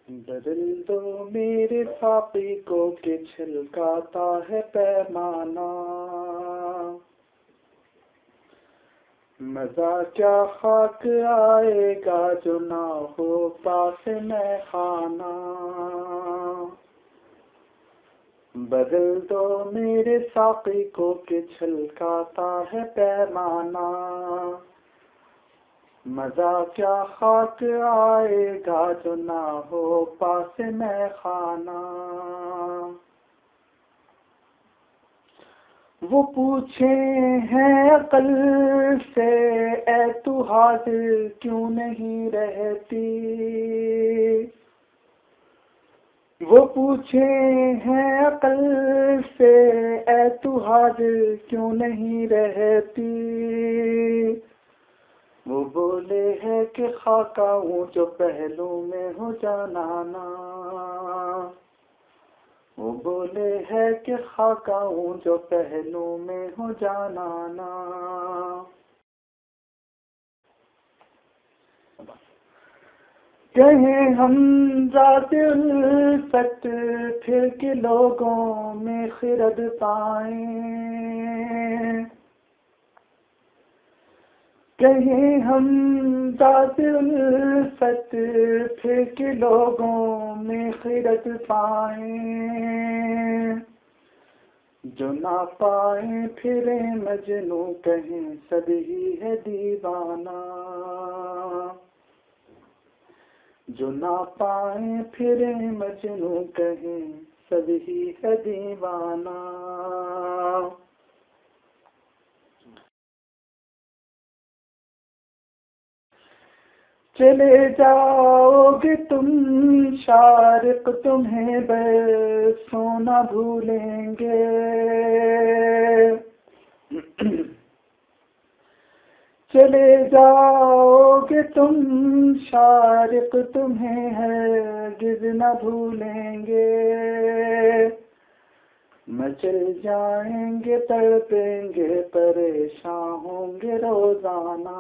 बदल दो मेरे साक़ी को कि छलकाता है पैमाना। मज़ा क्या खाक आएगा जो ना हो पास में खाना। बदल दो मेरे साक़ी को कि छलकाता है पैमाना। मज़ा क्या खाक आएगा जो ना हो पास में खाना। वो पूछे हैं अक़ल से ऐ तू हाज़िर क्यों नहीं रहती। वो पूछे हैं अक़ल से ऐ तू हाज़िर क्यों नहीं रहती। वो बोले है कि खाका हूँ जो पहलू में हो जानाना। वो बोले है कि खाका हूँ जो पहलू में हो जानाना। कहें हम ज़ाते उल्फत फिर के लोगों में खिरद पाएं। कहीं हम ज़ाते उल्फत फिर के लोगों में खिरद पाएं। जो ना पाए फिरे मजनू कहें सभी है दीवाना। जो ना पाए फिरे मजनू कहें सभी है दीवाना। चले जाओगे तुम शारिक तुम्हें बरसों न भूलेंगे। चले जाओगे तुम शारिक तुम्हें हरगिज़ न भूलेंगे। मचल जाएंगे तड़पेंगे परेशान होंगे रोज़ाना।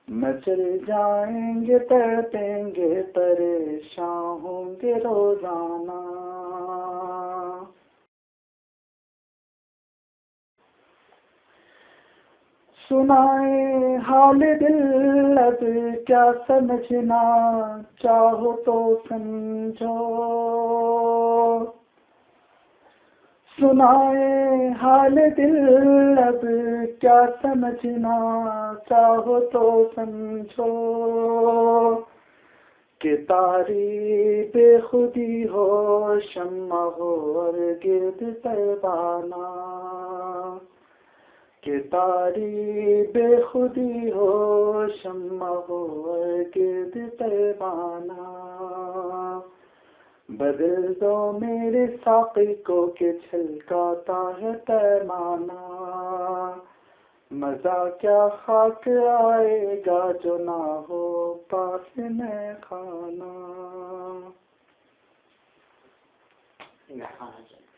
मचल जाएंगे तड़पेंगे परेशान होंगे रोज़ाना। सुनाए हाल दिल अब क्या समझना चाहो तो समझो। सुनाए हाल दिल अब क्या समझना चाहो तो समझो। कि तारी बेखुदी हो शम्मा हो और गिर्द परवाना। कि तारी बेखुदी हो शम्मा हो और गिर्द परवाना। बदल दो मेरे साक़ी को कि छलकाता है पैमाना। मज़ा क्या खाक आएगा जो ना हो पास में खाना। खाना चाहिए।